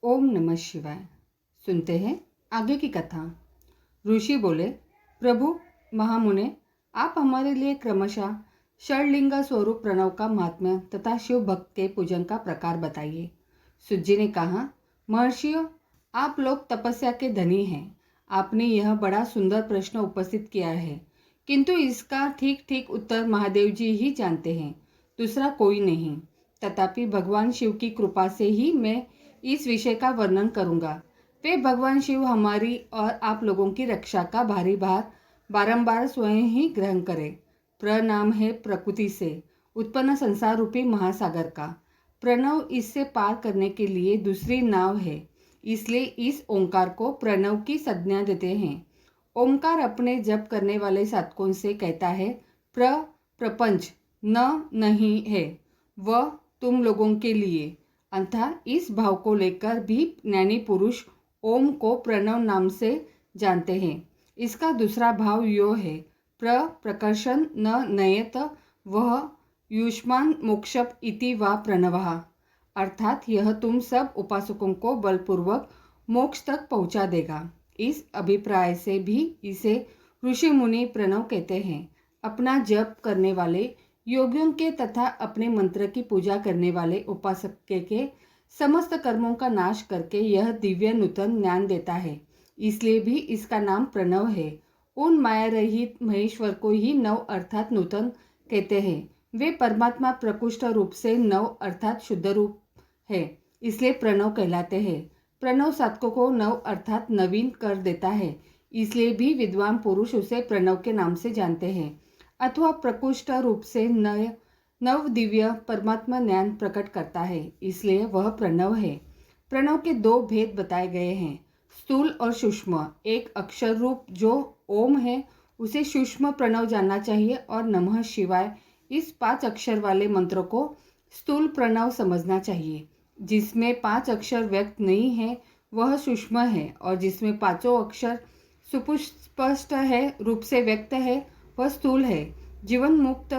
ओम नमः शिवाय। सुनते हैं आगे की कथा। ऋषि बोले, प्रभु महामुने, आप हमारे लिए क्रमशः षडलिंग स्वरूप प्रणव का महात्म्य तथा शिव भक्त के पूजन का प्रकार बताइए। सूत जी ने कहा, महर्षियों, आप लोग तपस्या के धनी हैं। आपने यह बड़ा सुंदर प्रश्न उपस्थित किया है, किंतु इसका ठीक ठीक उत्तर महादेव जी ही जानते हैं, दूसरा कोई नहीं। तथापि भगवान शिव की कृपा से ही मैं इस विषय का वर्णन करूंगा। वे भगवान शिव हमारी और आप लोगों की रक्षा का भारी भार बारंबार स्वयं ही ग्रहण करें। प्रनाम है प्रकृति से उत्पन्न संसार रूपी महासागर का। प्रणव इससे पार करने के लिए दूसरी नाव है, इसलिए इस ओंकार को प्रणव की संज्ञा देते हैं। ओंकार अपने जप करने वाले साधकों से कहता है, प्रपंच न नहीं है, वह तुम लोगों के लिए। अर्थात इस भाव को लेकर भी ज्ञानी पुरुष ओम को प्रणव नाम से जानते हैं। इसका दूसरा भाव यो है, प्रकर्षण न नयत वह युष्मान मोक्षप इति वा प्रणवः। अर्थात यह तुम सब उपासकों को बलपूर्वक मोक्ष तक पहुंचा देगा। इस अभिप्राय से भी इसे ऋषि मुनि प्रणव कहते हैं। अपना जप करने वाले योगियों के तथा अपने मंत्र की पूजा करने वाले उपासक के समस्त कर्मों का नाश करके यह दिव्य नूतन ज्ञान देता है, इसलिए भी इसका नाम प्रणव है। उन माया रहित महेश्वर को ही नव अर्थात नूतन कहते हैं। वे परमात्मा प्रकृष्ट रूप से नव अर्थात शुद्ध रूप है, इसलिए प्रणव कहलाते हैं। प्रणव साधकों को नव अर्थात नवीन कर देता है, इसलिए भी विद्वान पुरुष उसे प्रणव के नाम से जानते हैं, अथवा प्रकृष्ट रूप से नव दिव्य परमात्मा ज्ञान प्रकट करता है, इसलिए वह प्रणव है। प्रणव के दो भेद बताए गए हैं, स्थूल और सूक्ष्म। एक अक्षर रूप जो ओम है उसे सूक्ष्म प्रणव जानना चाहिए, और नमः शिवाय इस 5 अक्षर वाले मंत्र को स्थूल प्रणव समझना चाहिए। जिसमें 5 अक्षर व्यक्त नहीं है वह सूक्ष्म है, और जिसमें 5 अक्षर सुस्पष्ट है रूप से व्यक्त है वह स्थूल है। जीवन मुक्त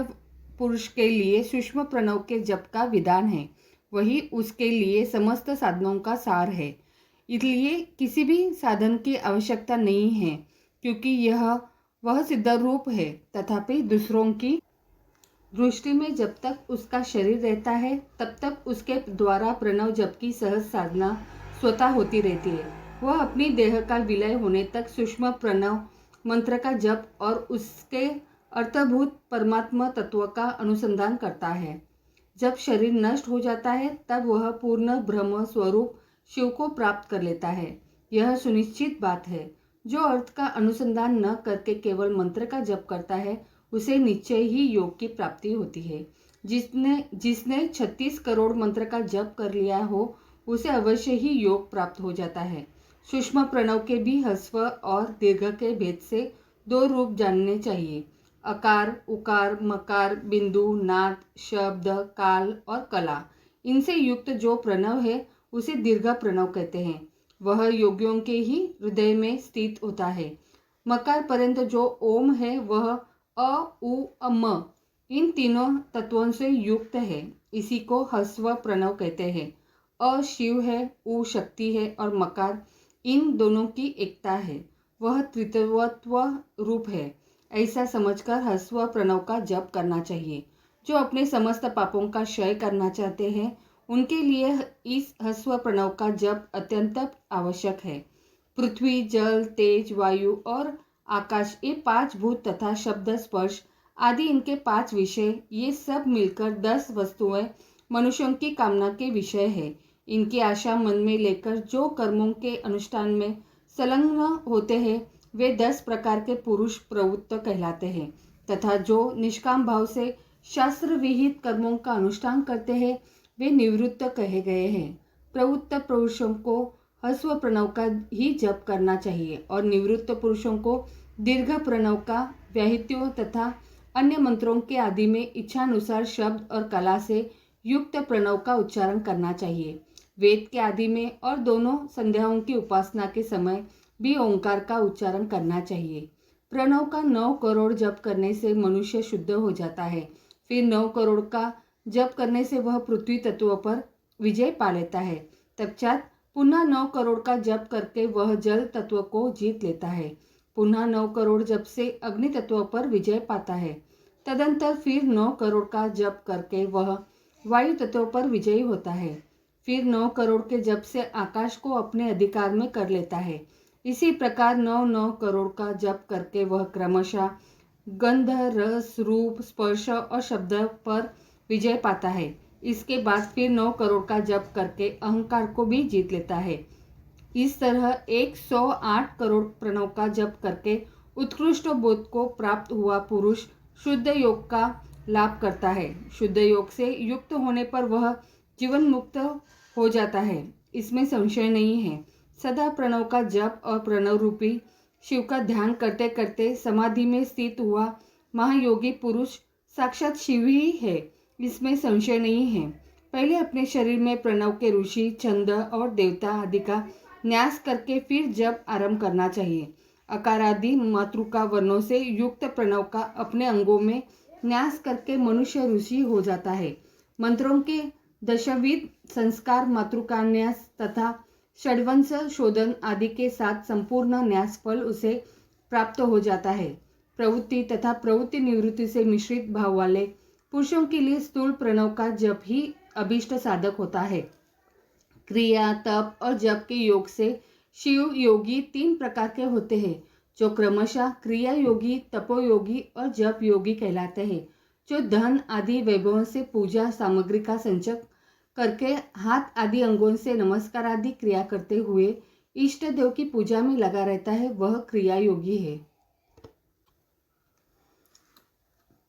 पुरुष के लिए सूक्ष्म प्रणव के जप का विधान है, वही उसके लिए समस्त साधनों का सार है। इसलिए किसी भी साधन की आवश्यकता नहीं है, क्योंकि यह वह सिद्ध रूप है। तथापि दूसरों की दृष्टि में जब तक उसका शरीर रहता है तब तक उसके द्वारा प्रणव जप की सहज साधना स्वतः होती रहती है। वह अपनी देह का विलय होने तक सूक्ष्म प्रणव मंत्र का जप और उसके अर्थभूत परमात्मा तत्व का अनुसंधान करता है। जब शरीर नष्ट हो जाता है तब वह पूर्ण ब्रह्म स्वरूप शिव को प्राप्त कर लेता है। यह सुनिश्चित बात है। जो अर्थ का अनुसंधान न करके केवल मंत्र का जप करता है उसे निश्चय ही योग की प्राप्ति होती है। जिसने 36 करोड़ मंत्र का जप कर लिया हो उसे अवश्य ही योग प्राप्त हो जाता है। सूक्ष्म प्रणव के भी ह्रस्व और दीर्घ के भेद से 2 रूप जानने चाहिए, अकार, उकार, मकार, बिंदु, नाद, शब्द, काल और कला। इनसे युक्त जो प्रणव है उसे दीर्घ प्रणव कहते हैं। वह योगियों के ही हृदय में स्थित होता है। मकार पर्यंत जो ओम है वह अ, उ, अम इन तीनों तत्वों से युक्त है। इसी को ह्रस्व प्रणव कहते हैं। अ शिव है, उ शक्ति है और मकार इन दोनों की एकता है। वह त्रित्वत्व रूप है। ऐसा समझकर ह्रस्व प्रणव का जप करना चाहिए। जो अपने समस्त पापों का क्षय करना चाहते हैं उनके लिए इस ह्रस्व प्रणव का जप अत्यंत आवश्यक है। पृथ्वी, जल, तेज, वायु और आकाश, ये 5 भूत तथा शब्द, स्पर्श आदि इनके 5 विषय, ये सब मिलकर 10 वस्तुएं मनुष्यों की कामना के विषय है। इनकी आशा मन में लेकर जो कर्मों के अनुष्ठान में संलग्न होते हैं वे 10 प्रकार के पुरुष प्रवृत्त कहलाते हैं, तथा जो निष्काम भाव से शास्त्र विहित कर्मों का अनुष्ठान करते हैं वे निवृत्त कहे गए हैं। प्रवृत्त पुरुषों को ह्रस्व प्रणव का ही जप करना चाहिए और निवृत्त पुरुषों को दीर्घ प्रणव का, व्याहृत्यों तथा अन्य मंत्रों के आदि में इच्छानुसार शब्द और कला से युक्त प्रणव का उच्चारण करना चाहिए। वेद के आदि में और दोनों संध्याओं की उपासना के समय भी ओंकार का उच्चारण करना चाहिए। प्रणव का 9 करोड़ जप करने से मनुष्य शुद्ध हो जाता है। फिर 9 करोड़ का जप करने से वह पृथ्वी तत्व पर विजय पा लेता है। तत्पश्चात पुनः 9 करोड़ का जप करके वह जल तत्व को जीत लेता है। पुनः 9 करोड़ जप से अग्नि तत्व पर विजय पाता है। तदंतर फिर 9 करोड़ का जप करके वह वायु तत्व पर विजयी होता है। फिर 9 करोड़ के जप से आकाश को अपने अधिकार में कर लेता है। इसी प्रकार 9 करोड़ का जप करके वह क्रमशः गंध, रस, रूप, स्पर्श और शब्द पर विजय पाता है। इसके बाद फिर 9 करोड़ का जप करके अहंकार को भी जीत लेता है। इस तरह 108 करोड़ प्रणव का जप करके उत्कृष्ट बोध को प्राप्त हुआ पुरुष शुद्ध योग का लाभ करता है। शुद्ध योग से युक्त होने पर वह जीवन मुक्त हो जाता है, इसमें संशय नहीं है। सदा प्रणव का जप और प्रणव रूपी शिव का ध्यान करते करते समाधि में स्थित हुआ महायोगी पुरुष साक्षात शिव ही है, इसमें संशय नहीं है। पहले अपने शरीर में प्रणव के ऋषि, छंद और देवता आदि का न्यास करके फिर जप आरंभ करना चाहिए। अकारादि मातृका वर्णों से युक्त प्रणव का अपने अंगों में न्यास करके मनुष्य ऋषि हो जाता है। मंत्रों के दशविध संस्कार, मातृकान्यास तथा षड्वंश शोधन आदि के साथ संपूर्ण न्यास फल उसे प्राप्त हो जाता है। प्रवृत्ति तथा प्रवृत्ति निवृत्ति से मिश्रित भाव वाले पुरुषों के लिए स्थूल प्रणव का जप ही अभीष्ट साधक होता है। क्रिया, तप और जप के योग से शिव योगी 3 प्रकार के होते हैं, जो क्रमशः क्रिया योगी, तपोयोगी और जप योगी कहलाते हैं, जो धन आदि वैभवों से पूजा सामग्री का संचय करके हाथ आदि अंगों से नमस्कार आदि क्रिया करते हुए इष्ट देव की पूजा में लगा रहता है, वह क्रिया योगी है।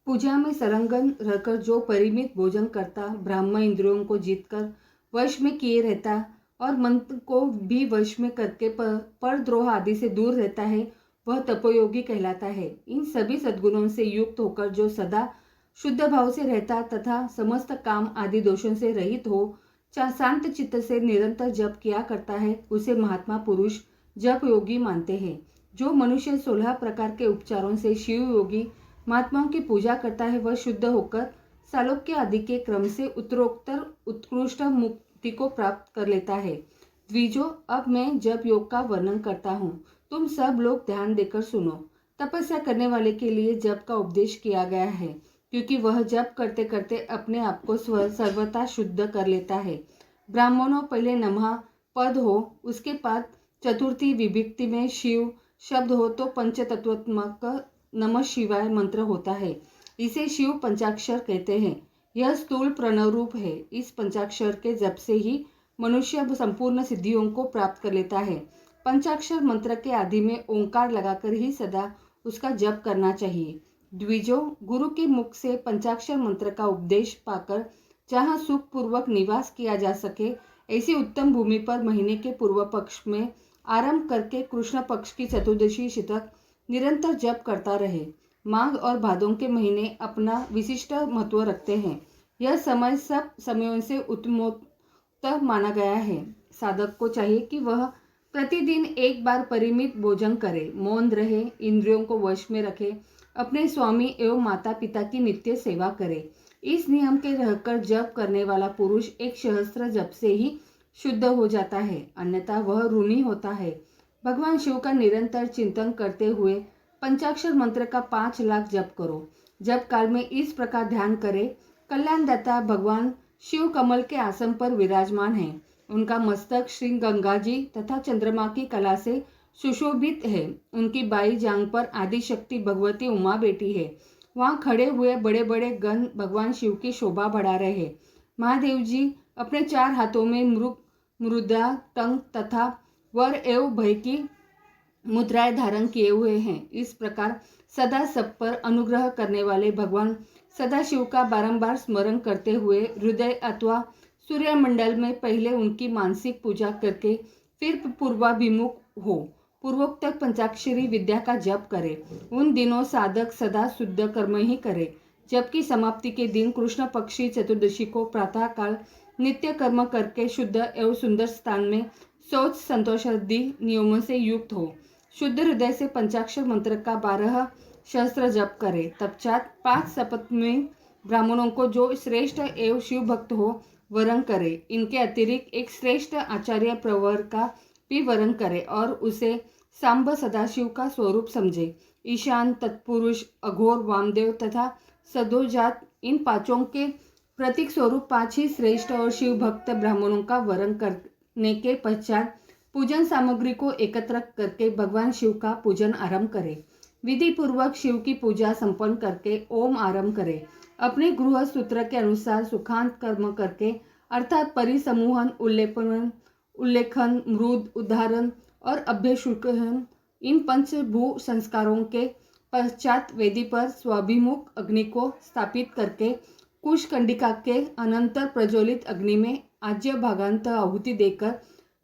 पूजा में संलग्न रहकर जो परिमित भोजन करता, ब्राह्मण इंद्रियों को जीतकर वश में किए रहता और मंत्र को भी वश में करके परद्रोह आदि से दूर रहता है, वह तपोयोगी कहलाता है। इन सभी सद्गुणों से युक्त होकर जो सदा शुद्ध भाव से रहता तथा समस्त काम आदि दोषों से रहित हो शांत चित्त से निरंतर जप किया करता है, उसे महात्मा पुरुष जप योगी मानते हैं। जो मनुष्य 16 प्रकार के उपचारों से शिव योगी महात्माओं की पूजा करता है, वह शुद्ध होकर सालोक्य आदि के क्रम से उत्तरोत्तर उत्कृष्ट मुक्ति को प्राप्त कर लेता है। द्विजो, अब मैं जप योग का वर्णन करता हूँ, तुम सब लोग ध्यान देकर सुनो। तपस्या करने वाले के लिए जप का उपदेश किया गया है, क्योंकि वह जप करते करते अपने आप को सर्वथा शुद्ध कर लेता है। ब्राह्मणों, पहले नमः पद हो, उसके बाद चतुर्थी विभक्ति में शिव शब्द हो तो पंचतत्वात्मक नमः शिवाय मंत्र होता है। इसे शिव पंचाक्षर कहते हैं। यह स्थूल प्रणव रूप है। इस पंचाक्षर के जप से ही मनुष्य संपूर्ण सिद्धियों को प्राप्त कर लेता है। पंचाक्षर मंत्र के आदि में ओंकार लगाकर ही सदा उसका जप करना चाहिए। द्विजो, गुरु के मुख से पंचाक्षर मंत्र का उपदेश पाकर जहाँ सुख पूर्वक निवास किया जा सके, ऐसी उत्तम भूमि पर महीने के पूर्व पक्ष में आरंभ करके कृष्ण पक्ष की चतुर्दशी तक निरंतर जप करता रहे। माघ और भादों के महीने अपना विशिष्ट महत्व रखते हैं। यह समय सब समयों से उत्तमोत्तर माना गया है। साधक को चाहिए कि वह प्रतिदिन एक बार परिमित भोजन करे, मौन रहे, इंद्रियों को वश में रखे, अपने स्वामी एवं माता पिता की नित्य सेवा करे। इस नियम के रहकर जप करने वाला पुरुष 1 सहस्त्र जप से ही शुद्ध हो जाता है, अन्यथा वह ऋणी होता है। भगवान शिव का निरंतर चिंतन करते हुए पंचाक्षर मंत्र का 5 लाख जप करो। जप काल में इस प्रकार ध्यान करे, कल्याणदाता भगवान शिव कमल के आसन पर विराजमान है। उनका मस्तक श्री गंगा जी तथा चंद्रमा की कला से सुशोभित है। उनकी बाई जांग पर आदि शक्ति भगवती उमा बैठी है। वहाँ खड़े हुए बड़े बड़े गण भगवान शिव की शोभा बढ़ा रहे हैं। महादेव जी अपने 4 हाथों में मृदा, टंक तथा वर एवं भय की मुद्राएं धारण किए हुए हैं। इस प्रकार सदा सब पर अनुग्रह करने वाले भगवान सदाशिव का बारंबार स्मरण करते हुए हृदय अथवा सूर्यमंडल में पहले उनकी मानसिक पूजा करके फिर पूर्वाभिमुख हो पूर्वोक्त पंचाक्षरी विद्या का जप करे। उन दिनों साधक सदा शुद्ध कर्म ही करे, जबकि समाप्ति के दिन कृष्ण पक्षी चतुर्दशी को प्रातः काल नित्य कर्म करके शुद्ध एवं सुंदर स्थान में शौच संतोषादि नियमों से युक्त हो शुद्ध हृदय से पंचाक्षर मंत्र का 12 सहस्त्र जप करे। तत्पश्चात 5 शपथ में ब्राह्मणों को जो श्रेष्ठ एवं शिव भक्त हो वरण करे। इनके अतिरिक्त एक श्रेष्ठ आचार्य प्रवर का भी वरण करे और उसे सांब सदाशिव का स्वरूप समझे। ईशान, तत्पुरुष, अघोर, वामदेव तथा सदोजात, इन पांचों के प्रतीक स्वरूप 5 ही श्रेष्ठ और शिव भक्त ब्राह्मणों का वरण करने के पश्चात पूजन सामग्री को एकत्र करके भगवान शिव का पूजन आरंभ करे। विधि पूर्वक शिव की पूजा संपन्न करके ओम आरंभ करे। अपने गृह सूत्र के अनुसार सुखांत कर्म करके अर्थात परिसमूहन, उल्लेखन, मृद, उदाहरण और अभ्यशुल्कन, इन पंचभू संस्कारों के पश्चात वेदी पर स्वाभिमुख अग्नि को स्थापित करके कुश कंडिका के अनंतर प्रज्वलित अग्नि में आज्य भागांत आहुति देकर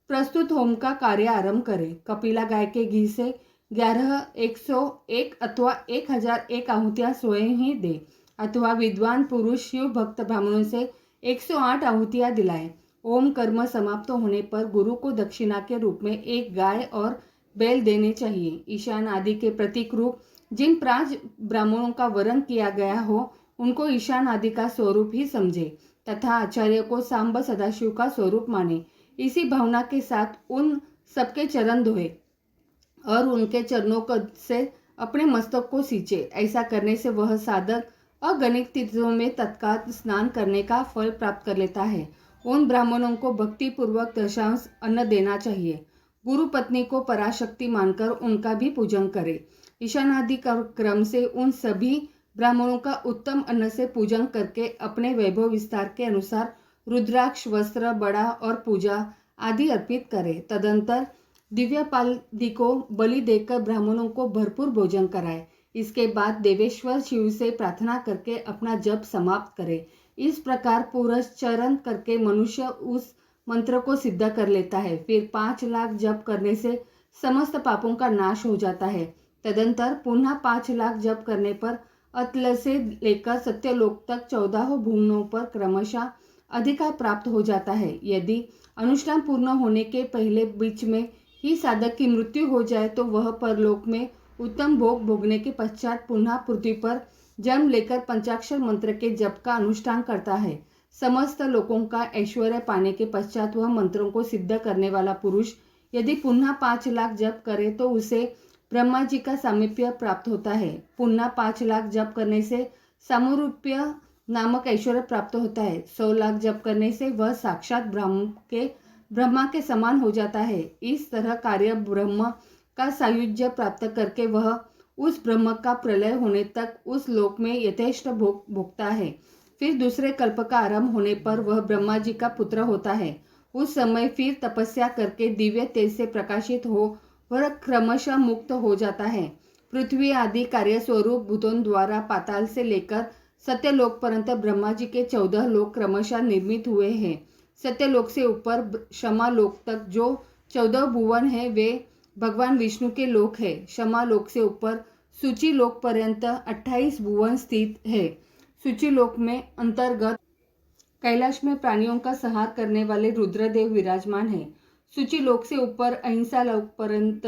प्रस्तुत होम का कार्य आरंभ करें। कपिला गाय के घी से 11, 101 अथवा 1001 आहुतियां स्वयं ही दे अथवा विद्वान पुरुष शिव भक्त ब्राह्मणों से 108 आहुतियां दिलाए। ओम कर्म समाप्त होने पर गुरु को दक्षिणा के रूप में एक गाय और बैल देने चाहिए। ईशान आदि के प्रतीक रूप जिन 5 ब्राह्मणों का वरण किया गया हो उनको ईशान आदि का स्वरूप ही समझे तथा आचार्य को सांब सदाशिव का स्वरूप माने। इसी भावना के साथ उन सबके चरण धोए और उनके चरणों से अपने मस्तक को सींचे। ऐसा करने से वह साधक अगणित तीर्थों में तत्काल स्नान करने का फल प्राप्त कर लेता है। उन ब्राह्मणों को भक्ति पूर्वक दशांश अन्न देना चाहिए। गुरु पत्नी को पराशक्ति मानकर उनका भी पूजन करे। ईशान आदि क्रम से उन सभी ब्राह्मणों का उत्तम अन्न से पूजन करके अपने वैभव विस्तार के अनुसार रुद्राक्ष, वस्त्र, बड़ा और पूजा आदि अर्पित करे। तदंतर दिव्यपालदि को बलि देकर ब्राह्मणों को भरपूर भोजन कराए। इसके बाद देवेश्वर शिव से प्रार्थना करके अपना जप समाप्त करे। इस प्रकार पुरस्चरण करके मनुष्य उस मंत्र को सिद्ध कर लेता है। फिर 5 लाख जप करने से समस्त पापों का नाश हो जाता है। तदंतर पुनः 5 लाख जप करने पर अतल से लेकर सत्यलोक तक 14 भुवनों पर क्रमशः अधिकार प्राप्त हो जाता है। यदि अनुष्ठान पूर्ण होने के पहले बीच में ही साधक की मृत्यु हो जाए तो वह परलोक में उत्तम भोग भोगने के पश्चात पुनः पृथ्वी पर जन्म लेकर पंचाक्षर मंत्र के जप का अनुष्ठान करता है। समस्त लोगों का ऐश्वर्य पाने के पश्चात वह मंत्रों को सिद्ध करने वाला पुरुष यदि पुनः 5 लाख जप करे तो उसे ब्रह्मा जी का सामीप्य प्राप्त होता है। पुनः 5 लाख जप करने से सामरूप्य नामक ऐश्वर्य प्राप्त होता है। 100 लाख जप करने से वह साक्षात ब्रह्मा के समान हो जाता है। इस तरह कार्य ब्रह्म का सायुज्य प्राप्त करके वह उस ब्रह्म का प्रलय होने तक उस लोक में यथेष्ट भोगता है। फिर दूसरे कल्प का आरंभ होने पर वह ब्रह्मा जी का पुत्र होता है। उस समय फिर तपस्या करके दिव्य तेज से प्रकाशित हो वह क्रमशः मुक्त हो जाता है। पृथ्वी आदि कार्य स्वरूप भूतों द्वारा पाताल से लेकर सत्यलोक पर्यंत ब्रह्मा जी के 14 लोक क्रमशः निर्मित हुए हैं। सत्यलोक से ऊपर क्षमा लोक तक जो 14 भुवन है वे भगवान विष्णु के लोक है। क्षमा लोक से ऊपर सूची लोक पर्यंत 28 भुवन स्थित है। सूची लोक में अंतर्गत कैलाश में प्राणियों का संहार करने वाले रुद्रदेव विराजमान है। सूची लोक से ऊपर अहिंसा लोक पर्यंत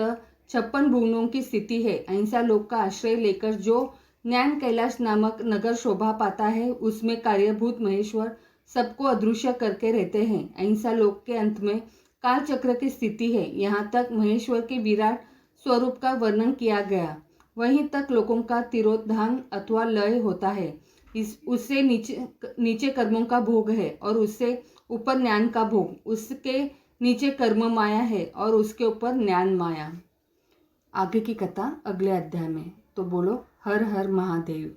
56 भुवनों की स्थिति है। अहिंसा लोक का आश्रय लेकर जो ज्ञान कैलाश नामक नगर शोभा पाता है उसमें कार्यभूत महेश्वर सबको अदृश्य करके रहते हैं। अहिंसा लोक के अंत में काल चक्र की स्थिति है। यहाँ तक महेश्वर के विराट स्वरूप का वर्णन किया गया। वहीं तक लोगों का तिरोधान अथवा लय होता है। उससे नीचे कर्मों का भोग है और उससे ऊपर ज्ञान का भोग। उसके नीचे कर्म माया है और उसके ऊपर ज्ञान माया। आगे की कथा अगले अध्याय में। तो बोलो हर हर महादेव।